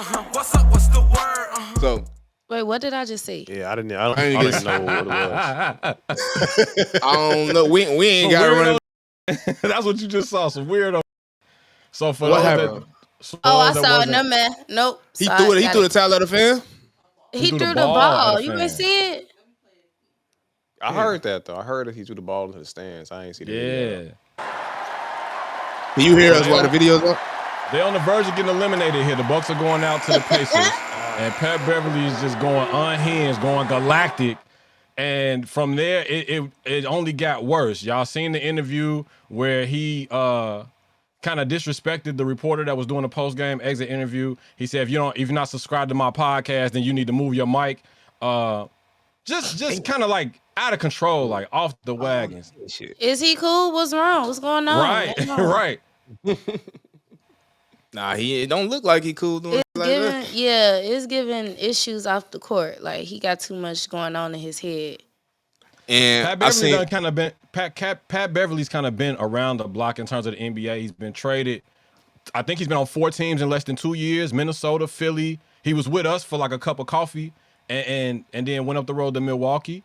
What's up? What's the word? So Wait, what did I just see? Yeah, I didn't know what it was. I don't know. We ain't got to run. That's what you just saw. Some weirdo. So for What those happened? I saw it. No man. Nope. He threw it. He threw the towel at the fan. He threw the ball. You didn't see it. I heard that though. I heard that he threw the ball into the stands. I ain't see the video. Can you hear us while the video's up? They're on the verge of getting eliminated here. The Bucks are going out to the Pacers, and Pat Beverly is just going unhinged, going galactic. And from there, it only got worse. Y'all seen the interview where he kind of disrespected the reporter that was doing the post-game exit interview. He said, if you're not subscribed to my podcast, then you need to move your mic. Just kind of like out of control, like off the wagons. Is he cool? What's wrong? What's going on? Right. Nah, it don't look like he cool doing like that. Yeah, it's giving issues off the court. Like he got too much going on in his head. And Pat Beverly's kind of been around the block in terms of the NBA. He's been traded. I think he's been on 4 teams in less than 2 years. Minnesota, Philly. He was with us for like a cup of coffee, and then went up the road to Milwaukee.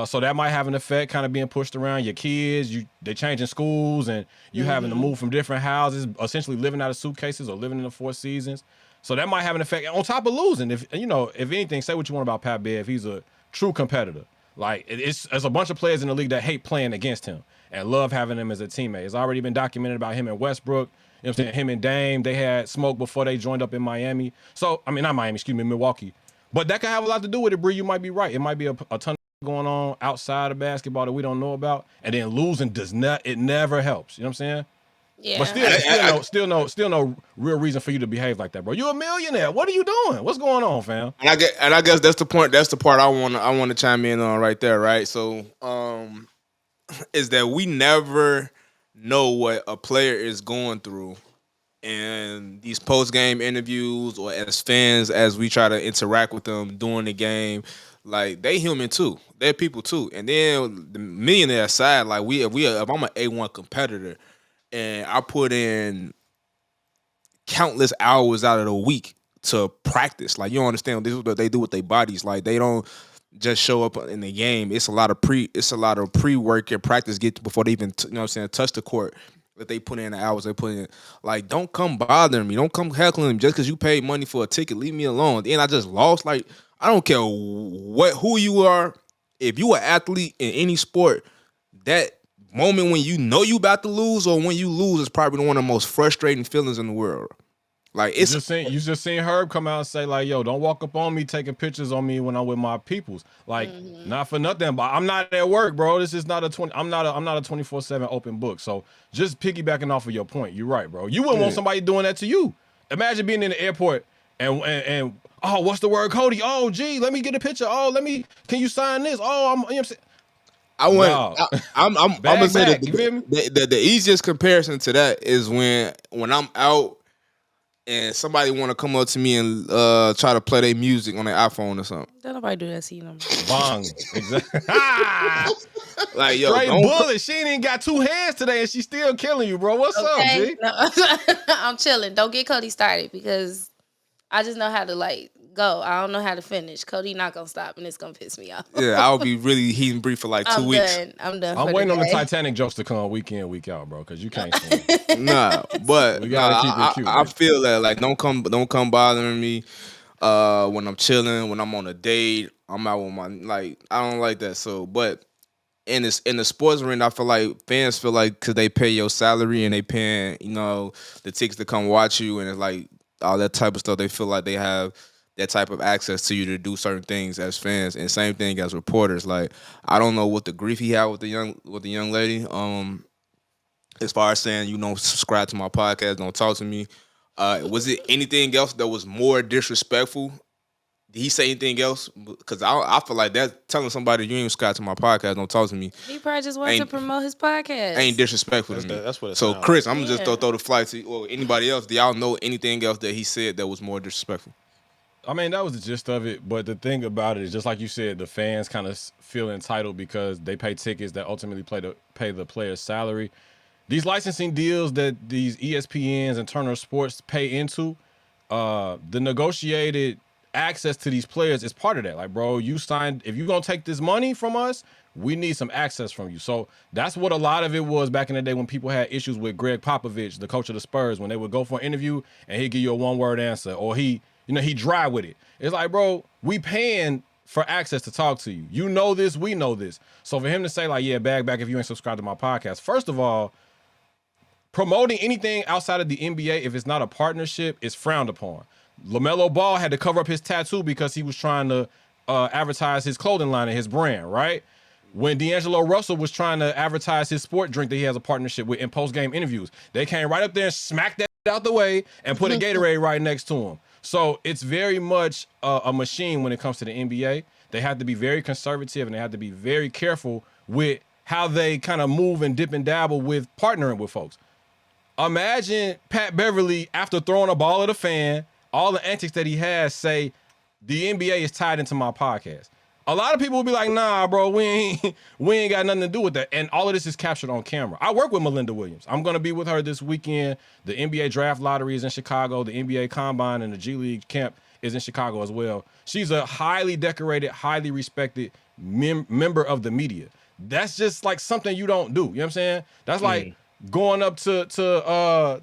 So that might have an effect, kind of being pushed around. Your kids, they changing schools, and you having to move from different houses, essentially living out of suitcases or living in the Four Seasons. So that might have an effect on top of losing. If anything, say what you want about Pat Bev, he's a true competitor. Like there's a bunch of players in the league that hate playing against him and love having him as a teammate. It's already been documented about him and Westbrook. You know what I'm saying? Him and Dame, they had smoke before they joined up in Miami. So I mean, not Miami, excuse me, Milwaukee. But that could have a lot to do with it, Bree. You might be right. It might be a ton going on outside of basketball that we don't know about, and then losing never helps. You know what I'm saying? Yeah. But still no real reason for you to behave like that, bro. You're a millionaire. What are you doing? What's going on, fam? And I guess that's the point. That's the part I want to chime in on right there, right? So, is that we never know what a player is going through, and these post game interviews or as fans, as we try to interact with them during the game. Like they human too, they're people too, and then the millionaire side, like if I'm an A1 competitor, and I put in countless hours out of the week to practice, like you don't understand, this is what they do with their bodies. Like they don't just show up in the game. It's a lot of pre-work and practice before they even touch the court. That they put in the hours they put in. Like don't come bothering me, don't come heckling me just because you paid money for a ticket. Leave me alone. And I just lost. Like I don't care who you are. If you an athlete in any sport, that moment when you know you about to lose or when you lose is probably one of the most frustrating feelings in the world. Like it's you just seen Herb come out and say like, "Yo, don't walk up on me taking pictures on me when I'm with my peoples." Like, not for nothing, but I'm not at work, bro. This is not I'm not a 24/7 open book. So just piggybacking off of your point, you're right, bro. You wouldn't want somebody doing that to you. Imagine being in the airport and oh, what's the word, Cody? Oh, gee, let me get a picture. Oh, can you sign this? Oh, you know what I'm saying? I'm gonna say the easiest comparison to that is when I'm out and somebody want to come up to me and try to play their music on their iPhone or something. Don't nobody do that to you no more. Bong. Exactly. Like, yo, straight bullet. She ain't even got 2 hands today and she's still killing you, bro. What's up, G? No, I'm chilling. Don't get Cody started because I just know how to like go. I don't know how to finish. Cody not gonna stop and it's gonna piss me off. Yeah, I'll be really heating brief for like 2 weeks. I'm done. I'm waiting on the Titanic jokes to come week in, week out, bro, because you can't swim. Nah, but we gotta keep it cute. I feel that like don't come bothering me when I'm chilling, when I'm on a date, I'm out with my I don't like that. So, but in the sports arena, I feel like fans feel like because they pay your salary and they paying the tickets to come watch you and it's like all that type of stuff, they feel like they have that type of access to you to do certain things as fans, and same thing as reporters. Like I don't know what the grief he had with the young lady. As far as saying subscribe to my podcast, don't talk to me. Was it anything else that was more disrespectful? Did he say anything else? Because I feel like that's telling somebody you ain't subscribe to my podcast, don't talk to me. He probably just wants to promote his podcast. Ain't disrespectful to me. That's what it So sounds Chris, like. I'm gonna just throw the flight to you or anybody else. Do y'all know anything else that he said that was more disrespectful? I mean, that was the gist of it. But the thing about it is, just like you said, the fans kind of feel entitled because they pay tickets that ultimately pay the player's salary. These licensing deals that these ESPNs and Turner Sports pay into, the negotiated access to these players is part of that. Like, bro, you signed, if you're gonna take this money from us, we need some access from you. So that's what a lot of it was back in the day when people had issues with Greg Popovich, the coach of the Spurs, when they would go for an interview and he'd give you a one-word answer, or he dry with it. It's like, bro, we paying for access to talk to you. You know this, we know this. So for him to say like, yeah, bag back if you ain't subscribed to my podcast. First of all, promoting anything outside of the NBA, if it's not a partnership, is frowned upon. LaMelo Ball had to cover up his tattoo because he was trying to advertise his clothing line and his brand, right? When D'Angelo Russell was trying to advertise his sport drink that he has a partnership with in post-game interviews, they came right up there and smacked that out the way and put a Gatorade right next to him. So it's very much a machine when it comes to the NBA. They have to be very conservative and they have to be very careful with how they kind of move and dip and dabble with partnering with folks. Imagine Pat Beverly, after throwing a ball at a fan, all the antics that he has, say, the NBA is tied into my podcast. A lot of people will be like, nah, bro, we ain't got nothing to do with that. And all of this is captured on camera. I work with Melinda Williams. I'm going to be with her this weekend. The NBA draft lottery is in Chicago. The NBA combine and the G League camp is in Chicago as well. She's a highly decorated, highly respected member of the media. That's just like something you don't do. You know what I'm saying? That's like going up to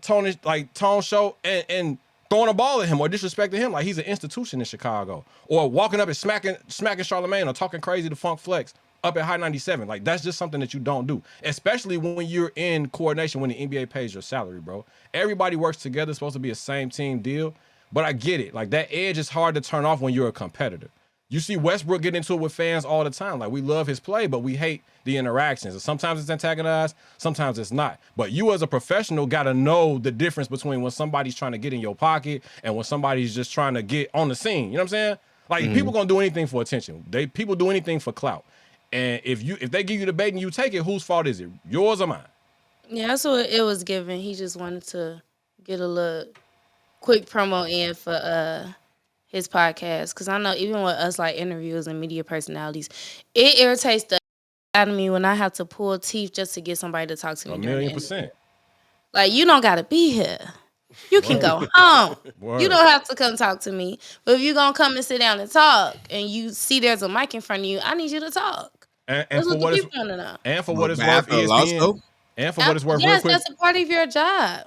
Tone show and throwing a ball at him or disrespecting him like he's an institution in Chicago, or walking up and smacking Charlamagne or talking crazy to Funk Flex up at High 97. Like, that's just something that you don't do, especially when you're in coordination when the NBA pays your salary, bro. Everybody works together. It's supposed to be a same team deal, but I get it. Like, that edge is hard to turn off when you're a competitor. You see Westbrook get into it with fans all the time. Like, we love his play, but we hate the interactions. And sometimes it's antagonized, sometimes it's not. But you as a professional got to know the difference between when somebody's trying to get in your pocket and when somebody's just trying to get on the scene. You know what I'm saying? Like, people gonna do anything for attention. People do anything for clout. And if they give you the bait and you take it, whose fault is it? Yours or mine? Yeah, that's what it was given. He just wanted to get a little quick promo in for his podcast, because I know even with us like interviewers and media personalities, it irritates the out of me when I have to pull teeth just to get somebody to talk to me. 1,000,000%. Like, you don't gotta be here. You can go home. You don't have to come talk to me. But if you're gonna come and sit down and talk, and you see there's a mic in front of you, I need you to talk. And That's for what the people want to know. And for what it's worth, ESPN. And for what it's worth, real yes, quick. that's a part of your job.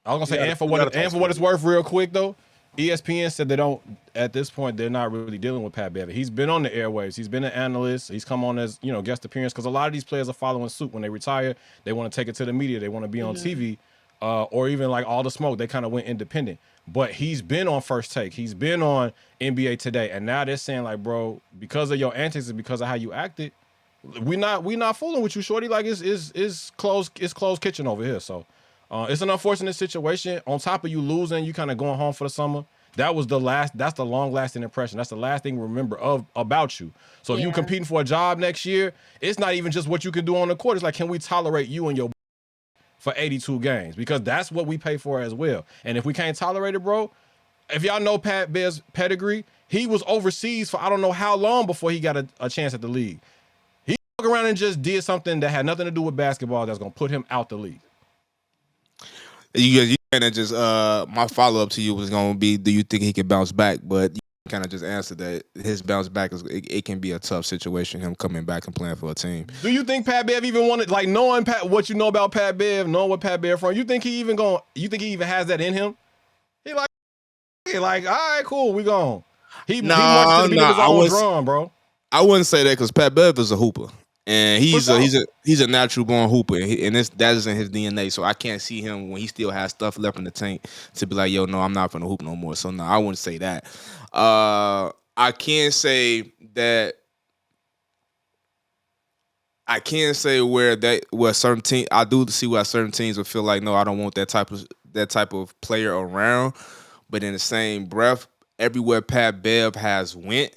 I was gonna say, and for what it's worth, real quick though, ESPN said they don't, at this point, they're not really dealing with Pat Bev. He's been on the airwaves. He's been an analyst. He's come on as, guest appearance, because a lot of these players are following suit. When they retire, they want to take it to the media. They want to be on TV, or even like All the Smoke. They kind of went independent. But he's been on First Take. He's been on NBA Today. And now they're saying, like, bro, because of your antics and because of how you acted, we not fooling with you, shorty. Like, it's closed kitchen over here. So it's an unfortunate situation. On top of you losing, you kind of going home for the summer. That's the long lasting impression. That's the last thing we remember about you. So if you competing for a job next year, it's not even just what you can do on the court. It's like, can we tolerate you and your for 82 games? Because that's what we pay for as well. And if we can't tolerate it, bro, if y'all know Pat Bev's pedigree, he was overseas for I don't know how long before he got a chance at the league. He walked around and just did something that had nothing to do with basketball that's going to put him out the league. You kind of just my follow up to you was gonna be, do you think he can bounce back? But you kind of just answered that his bounce back it can be a tough situation, him coming back and playing for a team. Do you think Pat Bev even wanted, like, knowing what you know about Pat Bev, knowing what Pat Bev from? You think he even has that in him? He like, all right, cool, we gone. He marched to the beat of his own drum, bro. I wouldn't say that, because Pat Bev is a hooper. And he's a natural born hooper, and that is in his DNA. So I can't see him when he still has stuff left in the tank to be like, yo, no, I'm not gonna hoop no more. So no, I wouldn't say that. I can say where certain teams, I do see why certain teams would feel like, no, I don't want that type of player around. But in the same breath, everywhere Pat Bev has went,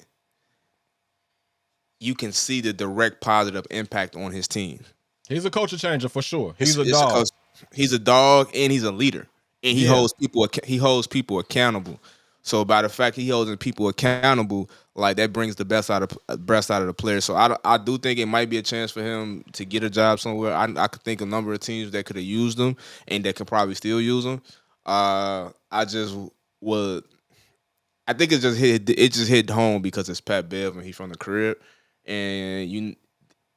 you can see the direct positive impact on his team. He's a culture changer for sure. He's a dog. He's a dog, and he's a leader, and he holds people accountable. So by the fact he holds people accountable, like, that brings the best out of the player. So I do think it might be a chance for him to get a job somewhere. I could think of a number of teams that could have used him and that could probably still use him. I just was. I think it just hit home because it's Pat Bev and he's from the crib, and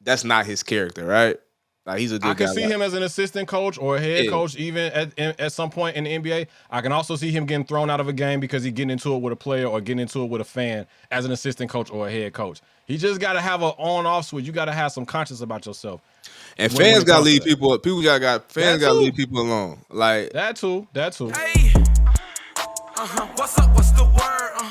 that's not his character, right? Like he's a good guy. I can see him as an assistant coach or a head coach, even at some point in the NBA. I can also see him getting thrown out of a game because he's getting into it with a player or getting into it with a fan as an assistant coach or a head coach. He just got to have an on-off switch. You got to have some conscience about yourself. And fans got to leave people. Fans got to leave people alone. Like that too. Hey. What's up? What's the word?